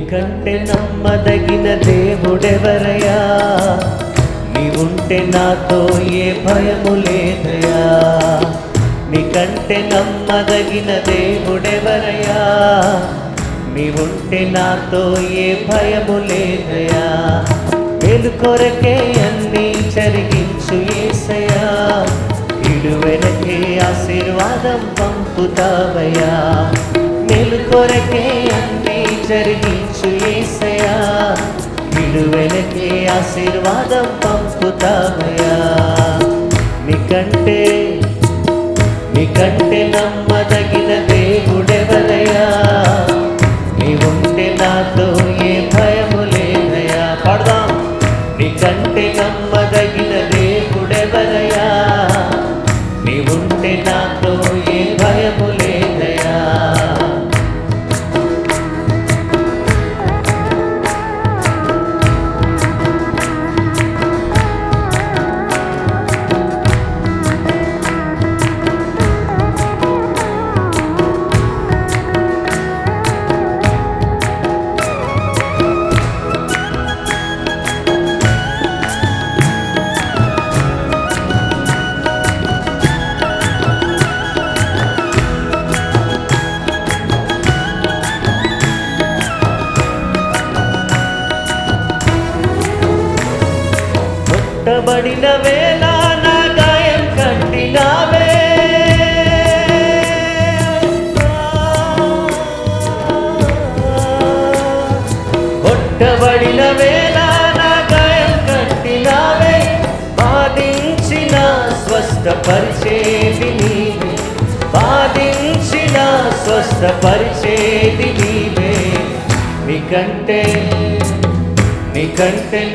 నీకంటే నమ్మదగిన దేవుడెవరయ్యా, నీవుంటే నాతో ఏ భయము లేదయ్యా. నీకంటే నమ్మదగిన దేవుడెవరయ్యా, నీవుంటే నాతో ఏ భయము లేదయ్యా. మేలు కొరకే అన్నీ జరిగించు యేసయ్యా, ఇడు వెనకే ఆశీర్వాదం పంపుతావయ్యా. మేలు కొరకే అన్నీ జరిగించు యేసయ్యా, ఇడు వెనకే ఆశీర్వాదం పంపుతావయ్యా. నీకంటే నమ్మదగిన దేవుడెవరయ్యా, నీవుంటే నాతో ఏ భయము లేదయ్యా. పాడదాం. నీకంటే నమ్మదగిన దేవుడెవరయ్యా, నీవుంటే నాతో ఏ భయము లేదయ్యా. కొట్టబడిన వేళ నా గాయం కట్టినావే, కొట్టబడిన వేళ నా గాయం కట్టినావే. బాధించిన స్వస్థపరిచేది నీవే, బాధించిన స్వస్థపరిచేది నీవే. నీకంటే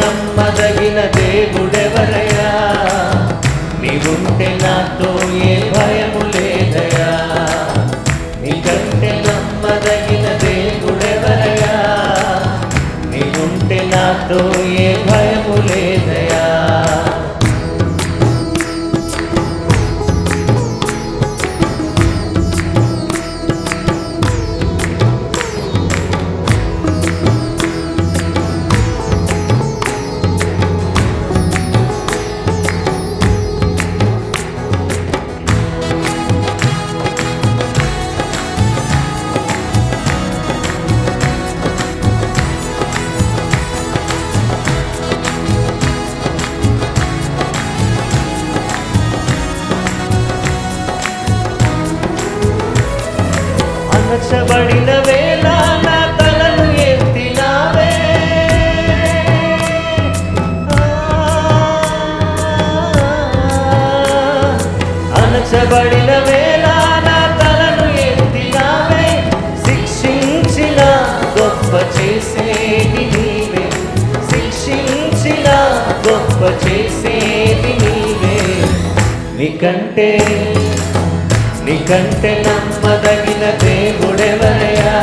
నమ్మదగిన దేవుడెవరయ్యా, నీవుంటే నాతో ఏ భయము లేదయ్యా. నీకంటే నమ్మదగిన దేవుడెవరయ్యా, నీవుంటే నాతో ఏ భయము లేదయ్యా. అణచబడిన వేళ నా తలను ఎత్తినావే, అణచబడిన వేళ నా తలను ఎత్తినావే. శిక్షించిన గొప్ప చేసేది నీవే, శిక్షించిన గొప్ప చేసేది నీవే. నీకంటే నమ్మదగిన దేవుడెవరయ్యా,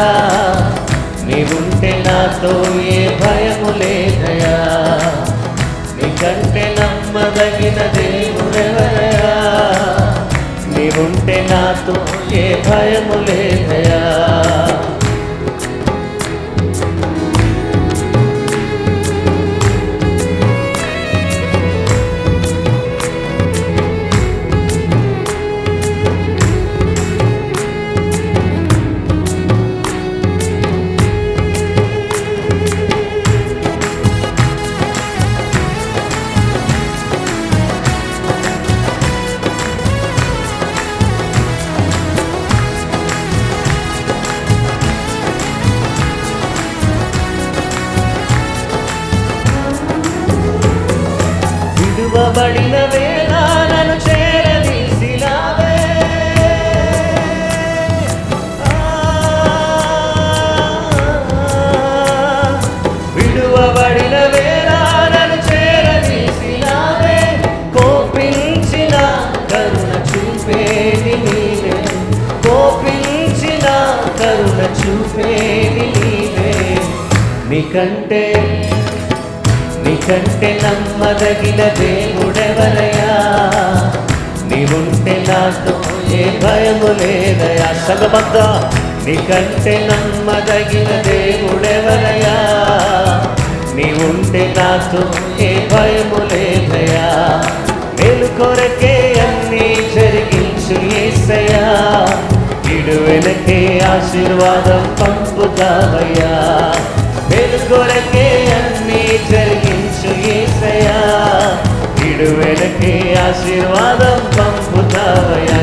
నీవుంటే నాతో ఏ భయము లేదయ్యా. నీకంటే నమ్మదగిన దేవుడెవరయ్యా, నీవుంటే నాతో ఏ భయము లేదయ్యా. విడువబడిన వేళ నన్ను చేరదీసినావే, విడువబడిన వేళ నన్ను చేరదీసినావే. కోపించిన కరుణ చూపేది నీవే, కోపించిన కరుణ చూపేది నీవే. నీకంటే నమ్మదగిన దేవుడెవరయ్యా, నీవుంటే నాతో ఏ భయము లేదయ్యా. సంగమంతా నీకంటే నమ్మదగిన దేవుడెవరయ్యా? నీవుంటే నాతో ఏ భయము లేదయ్యా. మేలు కొరకే అన్నీ జరిగించు యేసయ్యా. ఇడు వెనకే ఆశీర్వాదం పంపుతావయ్యా. మేలు కొరకే అన్నీ జరిగించు యేసయ్యా. ఇడు వెనకే ఆశీర్వాదం పంపుతావయ్యా.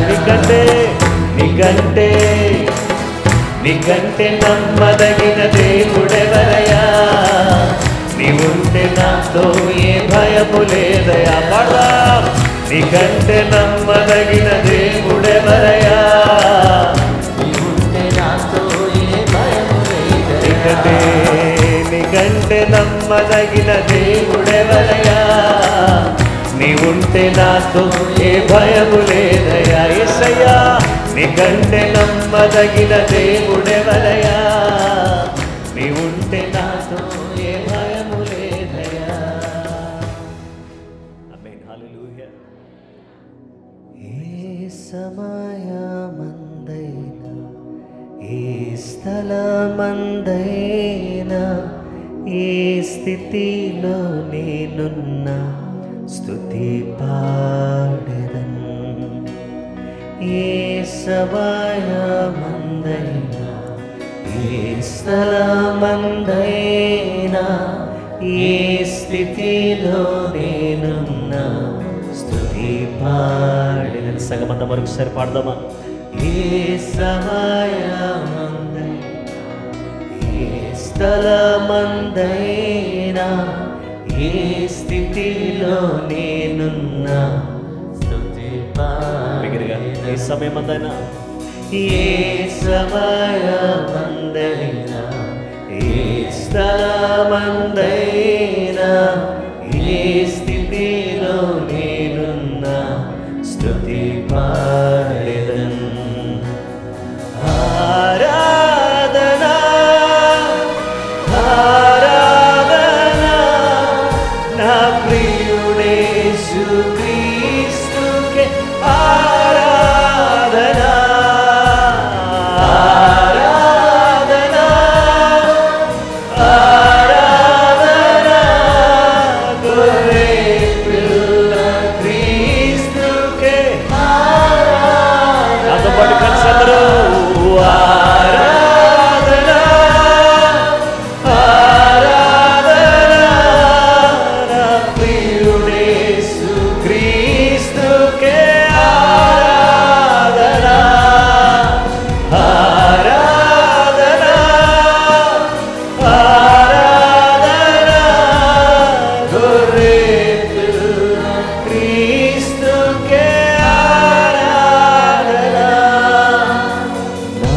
నీకంటే నమ్మదగిన దేవుడెవరయ్యా? నీవుంటే నాతో ఏ భయము లేదయ్యా. పడా నీకంటే నమ్మదగిన దేవుడెవరయ్యా? నీవుంటే నాతో ఏ భయము లేదయ్యా. నీకంటే నమ్మదగిన దేవుడెవరయ్యా? నీవుంటే నాతో ఏ భయము లేదయ్యా. యేసయ్యా నీకంటే నమ్మదగిన దేవుడెవరయ్యా? నీవుంటే నాతో ఏ భయము లేదయ్యా. ఆమేన్. హల్లెలూయా. ఏ సమయమందైనా ఏ స్థలమందైనా ఏ స్థితిలో నేనున్నా స్తుతి పాడెదన్. ఏ సమయమందైనా ఏ స్థలమందైనా ఏ స్థితిలో నేనున్నా స్తుతి పాడెదన్. సగమంత మరొకసారి పాడదామా? ఏ సమయమందైనా ఏ స్థలమందైనా ఏ స్థితిలో నేనున్నా స్తుతి పాడెదన్. ఏ సమయమందైనా ఏ సమయమందైనా ఏ స్థలమందైనా ఏ స్థితిలో నేనున్నా స్తుతి పాడెదన్. ఆరాధనా ఆరాధనా నా ప్రియుడేసు క్రీస్తుకే ఆరాధనా ఆరాధనా ఆరాధనా గొర్రె పిల్ల క్రీస్తుకే ఆరాధనా. నాతో పాటు కలిసి అందరూ ఆరాధనా ఆరాధనా నా ప్రియుడేసు క్రీస్తుకే ఆరాధనా ఆరాధనా ఆరాధనా గొర్రె పిల్ల క్రీస్తుకే ఆరాధనా. నా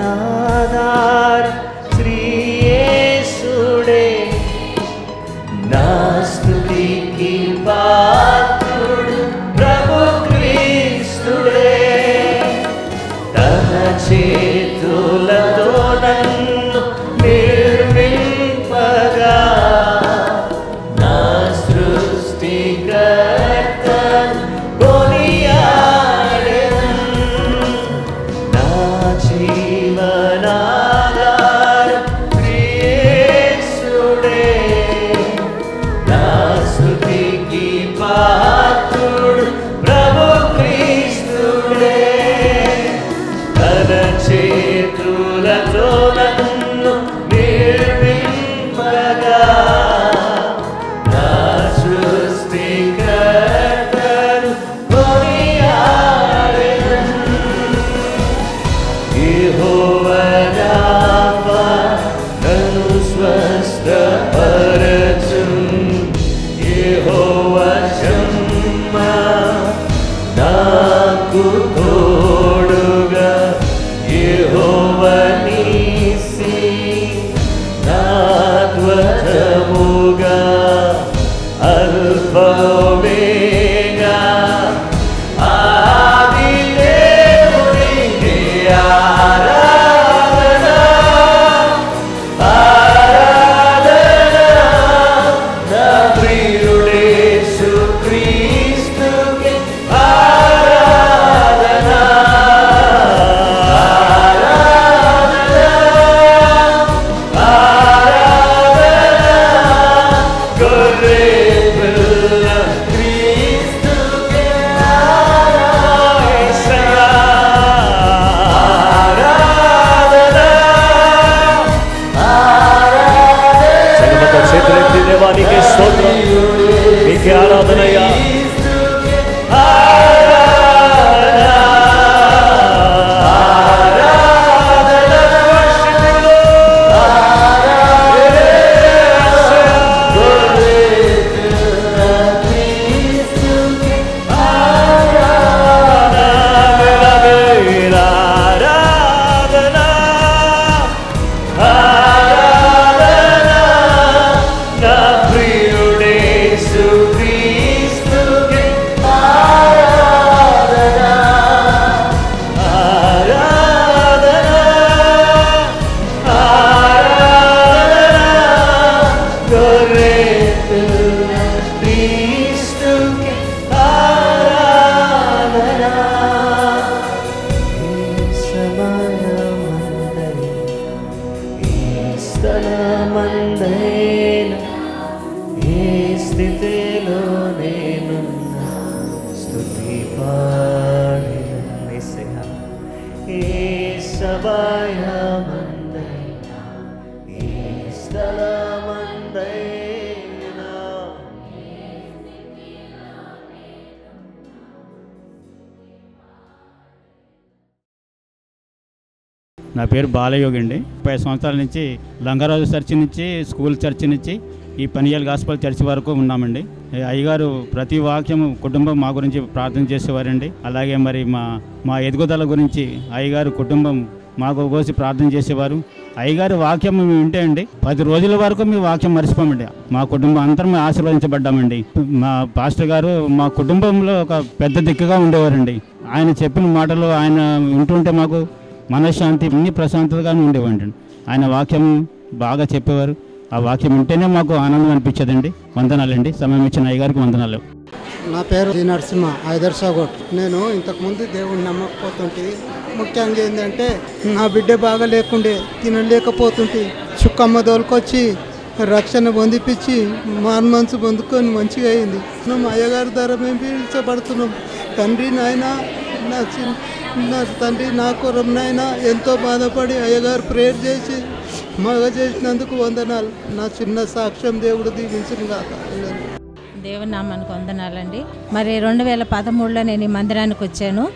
జీవనాధార శ్రీ యేసుడే నా స్తుతికి పాత్రుడు ప్రభు క్రీస్తుడే. తన చేతులతో నన్ను నిర్మింపగా నా సృష్టికర్తను కొనియాడెదన్. నా జీవనాధారం యేసుడే నా స్తుతికి పాత్రుడు ప్రభు క్రీస్తుడే. తన చేతులతో నన్ను నిర్మింపగా నా సృష్టికర్తను కొనియాడెదన్. యెహోవా రాఫా నన్ను స్వస్థపరచున్. యెహోవా షమ్మా నాకు తోడుగా. యెహోవా నీసి నా ధ్వజముగా. అల్ఫా ఒమేగా ఆది దేవునికి ఆరాధనా ఆరాధనా నా ప్రియుడేసు క్రీస్తుకే ఆరాధనా ఆరాధనా చేతులెత్తి దేవానికి స్తోత్రం, నీకే ఆరాధనయ్యా. నా పేరు బాలయోగి అండి. 30 సంవత్సరాల నుంచి లంగరాజు చర్చి నుంచి, స్కూల్ చర్చి నుంచి ఈ పనియాల గాస్పల్ చర్చి వరకు ఉన్నామండి. అయ్యగారు ప్రతి వాక్యం కుటుంబం మా గురించి ప్రార్థన చేసేవారండి. అలాగే మరి మా ఎదుగుదల గురించి అయ్యగారు కుటుంబం మాకు కోసి ప్రార్థన చేసేవారు. అయ్యగారి వాక్యం మేము వింటే అండి 10 రోజుల వరకు మీ వాక్యం మర్చిపోమండి. మా కుటుంబం అందరం ఆశీర్వదించబడ్డామండి. మా పాస్టర్ గారు మా కుటుంబంలో ఒక పెద్ద దిక్కుగా ఉండేవారండి. ఆయన చెప్పిన మాటలు ఆయన వింటుంటే మాకు మనశ్శాంతి, అన్ని ప్రశాంతతగానే ఉండేవాడి. ఆయన వాక్యం బాగా చెప్పేవారు. ఆ వాక్యం ఉంటేనే మాకు ఆనందం అనిపించదండి. వందనాలండి. సమయం ఇచ్చిన అయ్యగారికి వందనాలు. నా పేరు జి నరసింహ, ఐదర్సాగోట్. నేను ఇంతకుముందు దేవుడిని నమ్మకపోతుంటే, ముఖ్యంగా ఏంటంటే నా బిడ్డ బాగా లేకుండే, తినలేకపోతుంటే చుక్కమ్మ దోలుకొచ్చి రక్షణ పొందిపించి మనసు పొందుకొని మంచిగా అయింది. మా అయ్యగారి ద్వారా మేము పీల్చబడుతున్నాం. తండ్రి నాయన, నా తండ్రి నా కొరంనైనా ఎంతో బాధపడి అయ్యగారు ప్రేయర్ చేసి మగ చేసినందుకు వందనాలు. నా చిన్న సాక్ష్యం దేవుడు దీవించును గాక. దేవుని నామానికి వందనాలండి. మరి 2013లో నేను ఈ మందిరానికి వచ్చాను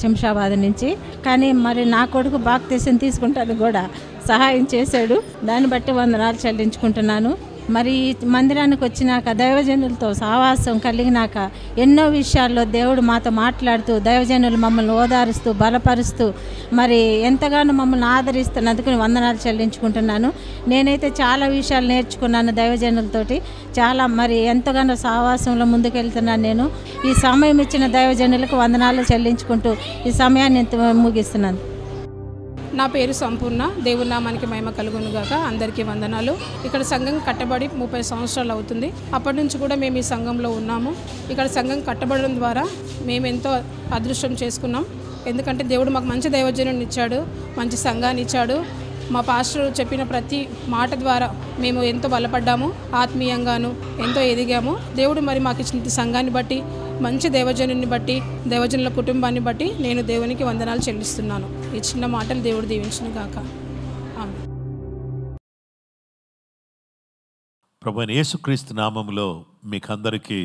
శంషాబాద్ నుంచి. కానీ మరి నా కొడుకు బాప్తిసం తీసుకుంటాను కూడా సహాయం చేశాడు. దాన్ని బట్టి వందనాలు చెల్లించుకుంటున్నాను. మరి ఈ మందిరానికి వచ్చినాక దైవజనులతో సహవాసం కలిగినాక ఎన్నో విషయాల్లో దేవుడు మాతో మాట్లాడుతూ, దైవజనులు మమ్మల్ని ఓదారుస్తూ, బలపరుస్తూ, మరి ఎంతగానో మమ్మల్ని ఆదరిస్తున్నందుకు వందనాలు చెల్లించుకుంటున్నాను. నేనైతే చాలా విషయాలు నేర్చుకున్నాను దైవజనులతోటి. చాలా మరి ఎంతగానో సహవాసంలో ముందుకెళ్తున్నాను నేను. ఈ సమయం ఇచ్చిన దైవజనులకు వందనాలు చెల్లించుకుంటూ ఈ సమయాన్ని ముగిస్తున్నాను. నా పేరు సంపూర్ణ. దేవుని నామానికి మహిమ కలుగునుగాక. అందరికీ వందనాలు. ఇక్కడ సంఘం కట్టబడి 30 సంవత్సరాలు అవుతుంది. అప్పటి నుంచి కూడా మేము ఈ సంఘంలో ఉన్నాము. ఇక్కడ సంఘం కట్టబడడం ద్వారా మేము ఎంతో అదృష్టం చేసుకున్నాం. ఎందుకంటే దేవుడు మాకు మంచి దైవజనుడిని ఇచ్చాడు, మంచి సంఘాన్ని ఇచ్చాడు. మా పాస్టర్ చెప్పిన ప్రతి మాట ద్వారా మేము ఎంతో బలపడ్డాము, ఆత్మీయంగాను ఎంతో ఎదిగాము. దేవుడు మరి మాకు ఇచ్చిన సంఘాన్ని బట్టి, మంచి దైవజనుని బట్టి, దైవజనుల కుటుంబాన్ని బట్టి నేను దేవునికి వందనాలు చెల్లిస్తున్నాను. ఈ చిన్న మాటలు దేవుడు దీవించును గాక. ఆమేన్. ప్రభువైన యేసుక్రీస్తు నామములో మీకందరికీ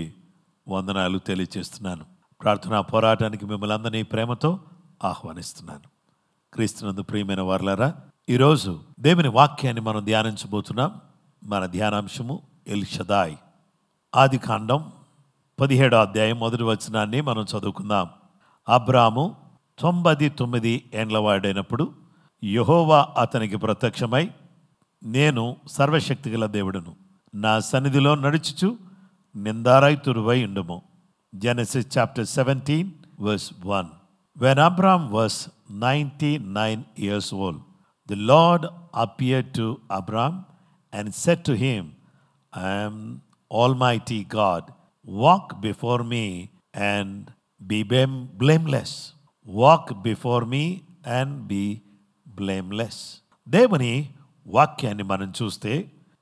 వందనాలు తెలియజేస్తున్నాను. ప్రార్థనా పోరాటానికి మిమ్మల్ని అందరినీ ప్రేమతో ఆహ్వానిస్తున్నాను. క్రీస్తునందు ప్రియమైన వారలారా, ఈరోజు దేవుని వాక్యాన్ని మనం ధ్యానించబోతున్నాం. మన ధ్యానాంశము ఎల్ షదాయ్. ఆదికాండం 17వ అధ్యాయం 1వ వచనాన్ని మనం చదువుకుందాం. అబ్రాము 99 ఏండ్ల వాడైనప్పుడు యెహోవా అతనికి ప్రత్యక్షమై, నేను సర్వశక్తిగల దేవుడును, నా సన్నిధిలో నడుచుచు నిందారహితుడివై ఉండుము. Genesis chapter 17 verse 1. When Abram was 99 years old, the Lord appeared to Abram and said to him, I am Almighty God. Walk before me and be blameless. Walk before me and be blameless. దేవుని వాక్యాన్ని మనం చూస్తే,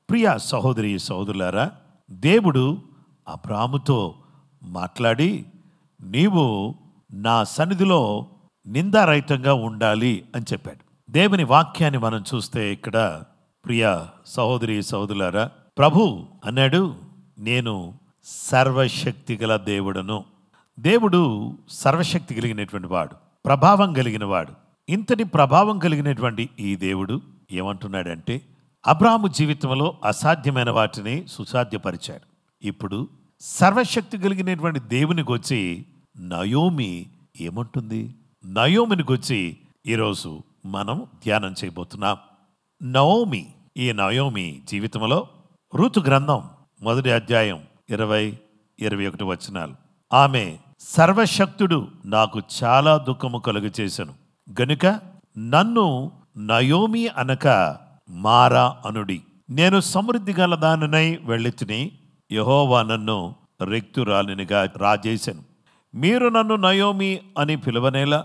ప్రియ సహోదరి సహోదరులారా, దేవుడు అబ్రాహాముతో మాట్లాడి, నీవు నా సన్నిధిలో నిందారహితంగా ఉండాలి అని చెప్పాడు. దేవుని వాక్యాన్ని మనం చూస్తే ఇక్కడ ప్రియ సహోదరి సహోదరులారా, ప్రభు అన్నాడు, నేను సర్వశక్తి గల దేవుడను. దేవుడు సర్వశక్తి కలిగినటువంటి వాడు, ప్రభావం కలిగిన వాడు. ఇంతటి ప్రభావం కలిగినటువంటి ఈ దేవుడు ఏమంటున్నాడంటే, అబ్రాహాము జీవితంలో అసాధ్యమైన వాటిని సుసాధ్యపరిచాడు. ఇప్పుడు సర్వశక్తి కలిగినటువంటి దేవునికి వచ్చి నయోమి ఏమంటుంది? నయోమినికి వచ్చి ఈరోజు మనం ధ్యానం చేయబోతున్నాం. నయోమి, ఈ నయోమి జీవితంలో రూతు గ్రంథం 1వ అధ్యాయం 20-21 వచనాలు. ఆమె సర్వశక్తుడు నాకు చాలా దుఃఖము కలుగ చేశాను గనుక నన్ను నయోమి అనక మారా అనుడి. నేను సమృద్ధి గల దానినై వెళ్ళితిని, యెహోవా నన్ను రిక్తురాలినిగా రాజేశాను. మీరు నన్ను నయోమి అని పిలువనేలా,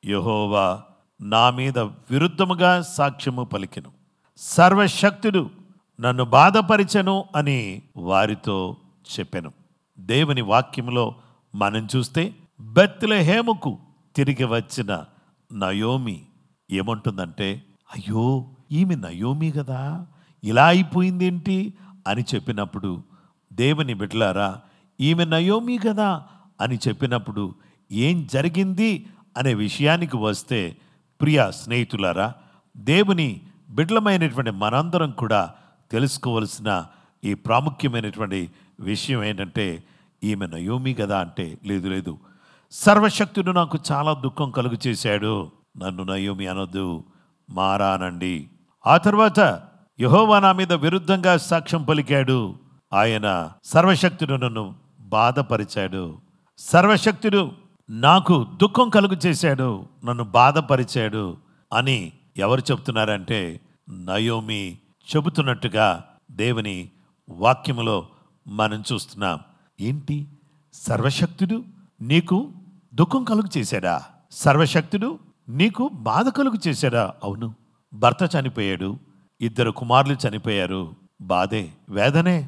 యెహోవా నా మీద విరుద్ధముగా సాక్ష్యము పలికెను. సర్వశక్తుడు నన్ను బాధపరిచెను అని వారితో చెప్పెను. దేవుని వాక్యంలో మనం చూస్తే బెత్లెహేముకు తిరిగి వచ్చిన నయోమి ఏమంటుందంటే, అయ్యో ఈమె నయోమి కదా, ఇలా అయిపోయిందేంటి అని చెప్పినప్పుడు, దేవుని బిడ్డలారా, ఈమె నయోమి కదా అని చెప్పినప్పుడు ఏం జరిగింది అనే విషయానికి వస్తే, ప్రియ స్నేహితులారా, దేవుని బిడ్డలమైనటువంటి మనందరం కూడా తెలుసుకోవలసిన ఈ ప్రాముఖ్యమైనటువంటి విషయం ఏంటంటే, ఈమె నయోమి కదా అంటే, లేదు సర్వశక్తుడు నాకు చాలా దుఃఖం కలుగు చేశాడు, నన్ను నయోమి అనొద్దు, మారా అనండి. ఆ తర్వాత యెహోవా నా మీద విరుద్ధంగా సాక్ష్యం పలికాడు, ఆయన సర్వశక్తుడు నన్ను బాధపరిచాడు, సర్వశక్తుడు నాకు దుఃఖం కలుగు చేశాడు, నన్ను బాధపరిచాడు అని ఎవరు చెప్తున్నారంటే, నయోమి చెబుతున్నట్టుగా దేవుని వాక్యములో మనం చూస్తున్నాం. ఏంటి, సర్వశక్తుడు నీకు దుఃఖం కలుగు చేశాడా? సర్వశక్తుడు నీకు బాధ కలుగు చేశాడా? అవును, భర్త చనిపోయాడు, 2 కుమారులు చనిపోయారు, బాధే, వేదనే.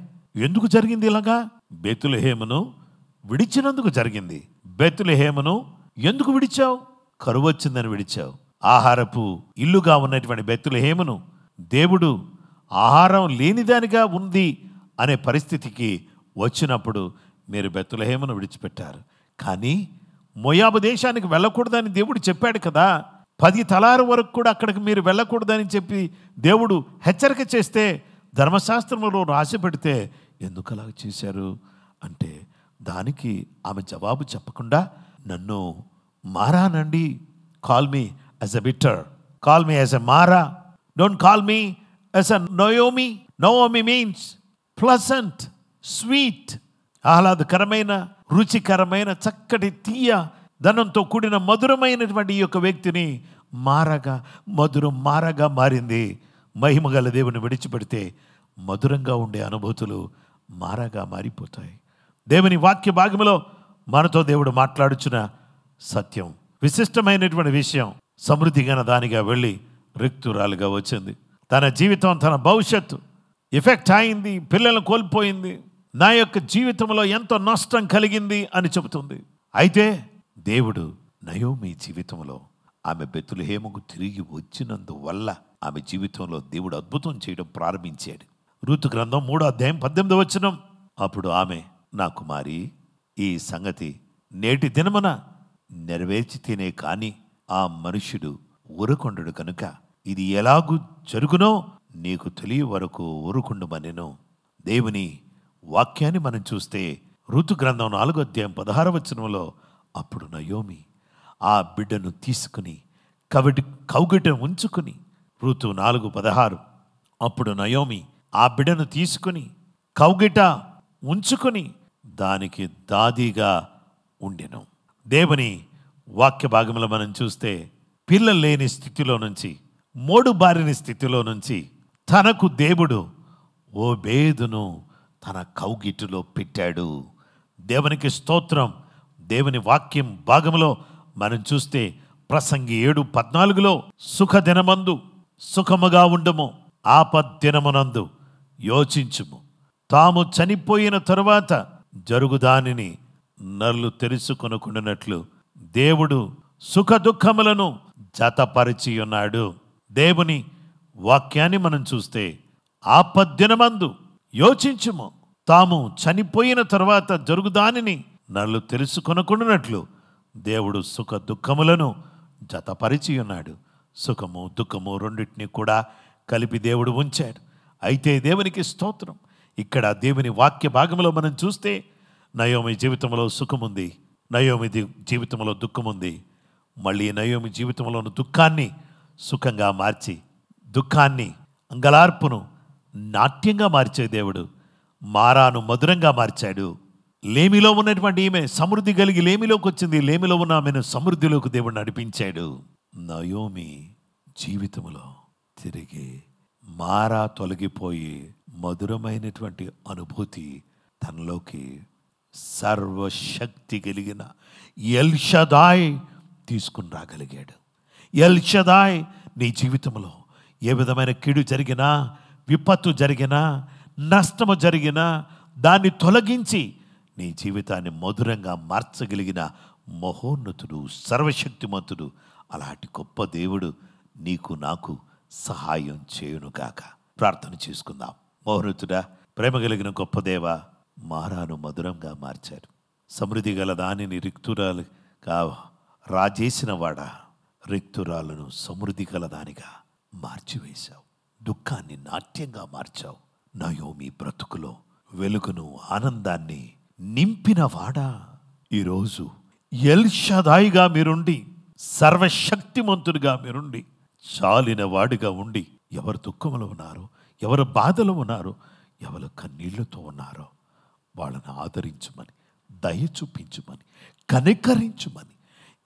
ఎందుకు జరిగింది ఇలాగా? బెత్లెహేమును విడిచినందుకు జరిగింది. బెత్లెహేమును ఎందుకు విడిచావు? కరువు వచ్చిందని విడిచావు. ఆహారపు ఇల్లుగా ఉన్నటువంటి బెత్లెహేమును దేవుడు ఆహారం లేనిదానిగా ఉంది అనే పరిస్థితికి వచ్చినప్పుడు మీరు బెత్లెహేమును విడిచిపెట్టారు. కానీ మోయాబు దేశానికి వెళ్ళకూడదని దేవుడు చెప్పాడు కదా, 10 తలాల వరకు కూడా అక్కడికి మీరు వెళ్ళకూడదని చెప్పి దేవుడు హెచ్చరిక చేస్తే, ధర్మశాస్త్రంలో రాసి పెడితే ఎందుకు అలా చేశారు అంటే, దానికి ఆమె జవాబు చెప్పకుండా, నన్ను మారానండి, call me as a bitter, call me as a Mara, don't call me as a Naomi. Naomi means pleasant, sweet, ఆహ్లాదకరమైన, రుచికరమైన, చక్కటి తీయ ధనంతో కూడిన మధురమైనటువంటి ఈ యొక్క వ్యక్తిని మారగా మారింది. మహిమగల దేవుని విడిచిపెడితే మధురంగా ఉండే అనుభూతులు మారగా మారిపోతాయి. దేవుని వాక్య భాగంలో మనతో దేవుడు మాట్లాడుచున్న సత్యం, విశిష్టమైనటువంటి విషయం, సమృద్ధి గల దానిగా వెళ్ళి రిక్తురాలుగా వచ్చింది. తన జీవితం, తన భవిష్యత్తు ఎఫెక్ట్ అయింది, పిల్లలను కోల్పోయింది, నా యొక్క జీవితంలో ఎంతో నష్టం కలిగింది అని చెబుతుంది. అయితే దేవుడు నయోమి జీవితంలో ఆమె బెత్లెహేముకు తిరిగి వచ్చినందువల్ల ఆమె జీవితంలో దేవుడు అద్భుతం చేయడం ప్రారంభించాడు. రూతు గ్రంథం 3వ అధ్యాయం 18వ వచనం, అప్పుడు ఆమె, నా కుమారి, ఈ సంగతి నేటి దినమున నెరవేర్చితేనే కాని ఆ మనుష్యుడు ఊరుకొండడు కనుక ఇది ఎలాగూ జరుగునో నీకు తెలియ వరకు ఊరుకుండుమనెను. దేవుని వాక్యాన్ని మనం చూస్తే రూతు గ్రంథం 4వ అధ్యాయం 16వ వచనంలో, అప్పుడు నయోమి ఆ బిడ్డను తీసుకుని కౌగిట ఉంచుకుని, రూతు 4:16, అప్పుడు నయోమి ఆ బిడ్డను తీసుకుని కౌగిట ఉంచుకొని దానికి దాదిగా ఉండెను. దేవుని వాక్య భాగంలో మనం చూస్తే పిల్లలు లేని స్థితిలో నుంచి, మోడు బారిన స్థితిలో నుంచి తనకు దేవుడు ఓబేదును తన కౌగిటిలో పెట్టాడు. దేవునికి స్తోత్రం. దేవుని వాక్యం భాగంలో మనం చూస్తే ప్రసంగి 7:14లో, సుఖదినమందు సుఖముగా ఉండము, ఆపద్దినమునందు యోచించుము, తాము చనిపోయిన తరువాత జరుగుదానిని నల్లు తెలుసుకొనుకున్నట్లు దేవుడు సుఖ దుఃఖములను జతపరిచి ఉన్నాడు. దేవుని వాక్యాన్ని మనం చూస్తే ఆపద్దినమందు యోచించుము, తాము చనిపోయిన తర్వాత జరుగుదానిని నల్లు తెలుసుకొనుకున్నట్లు దేవుడు సుఖ దుఃఖములను జతపరిచి ఉన్నాడు. సుఖము దుఃఖము రెండింటినీ కూడా కలిపి దేవుడు ఉంచాడు. అయితే దేవునికి స్తోత్రం. ఇక్కడ దేవుని వాక్య భాగంలో మనం చూస్తే నయోమి జీవితంలో సుఖముంది, నయోమి జీవితంలో దుఃఖముంది. మళ్ళీ నయోమి జీవితంలోని దుఃఖాన్ని సుఖంగా మార్చి, దుఃఖాన్ని అంగలార్పును నాట్యంగా మార్చే దేవుడు మారాను మధురంగా మార్చాడు. లేమిలో ఉన్నటువంటి ఈమె సమృద్ధి కలిగి లేమిలోకి వచ్చింది. లేమిలో ఉన్న ఆమెను సమృద్ధిలోకి దేవుడు నడిపించాడు. నయోమి జీవితంలో తిరిగి మారా తొలగిపోయి మధురమైనటువంటి అనుభూతి తనలోకి సర్వశక్తి కలిగిన ఎల్ షదాయ్ తీసుకుని రాగలిగాడు. ఎల్ షదాయ్ నీ జీవితంలో ఏ విధమైన కీడు జరిగినా, విపత్తు జరిగినా, నష్టము జరిగినా దాన్ని తొలగించి నీ జీవితాన్ని మధురంగా మార్చగలిగిన మహోన్నతుడు, సర్వశక్తిమంతుడు. అలాంటి గొప్ప దేవుడు నీకు నాకు సహాయం చేయునుగాక. ప్రార్థన చేసుకుందాం. మహోన్నతుడా, ప్రేమ కలిగిన గొప్ప దేవ, మారాను మధురంగా మార్చారు. సమృద్ధి గల దానిని రిక్తురాలుగా రాజేసిన వాడా, రిక్తురాలను సమృద్ధి గల దానిగా మార్చివేశావు. దుఃఖాన్ని నాట్యంగా మార్చావు. నయోమి బ్రతుకులో వెలుగును, ఆనందాన్ని నింపిన వాడా, ఈరోజు ఎల్ షదాయిగా మీరుండి, సర్వశక్తిమంతుడిగా మీరుండి, చాలిన వాడిగా ఉండి, ఎవరు దుఃఖంలో ఉన్నారో, ఎవరు బాధలో ఉన్నారో, ఎవరు కన్నీళ్లతో ఉన్నారో వాళ్ళని ఆదరించమని, దయ చూపించమని, కనికరించమని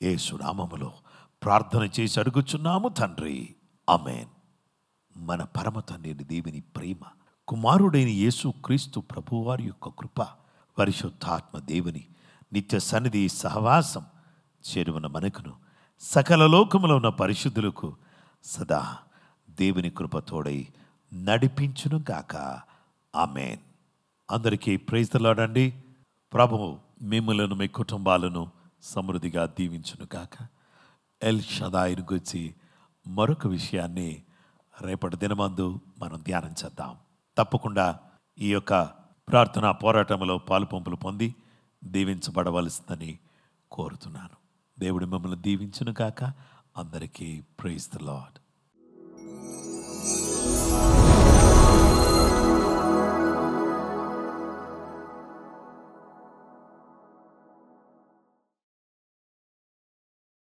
యేసు నామములో ప్రార్థన చేసి అడుగుచున్నాము తండ్రి. ఆమేన్. మన పరమ తండ్రి దేవుని ప్రేమ, కుమారుడైన యేసు క్రీస్తు ప్రభువారి యొక్క కృప, పరిశుద్ధాత్మ దేవుని నిత్య సన్నిధి సహవాసం చేరువన మనకును సకల లోకములో ఉన్న పరిశుద్ధులకు సదా దేవుని కృపతోడై నడిపించును గాక. ఆమేన్. అందరికీ ప్రైజ్ ది లార్డ్ అండి. ప్రభువు మిమ్మలను, మీ కుటుంబాలను సమృద్ధిగా దీవించును గాక. ఎల్ షదాయిని గురించి మరొక విషయాన్ని రేపటి దినమందు మనం ధ్యానం చేద్దాం. తప్పకుండా ఈ యొక్క ప్రార్థనా పోరాటంలో పాలుపంపులు పొంది దీవించబడవలసిందని కోరుతున్నాను. దేవుడు మిమ్మల్ని దీవించును గాక. అందరికీ ప్రైజ్ ది లార్డ్.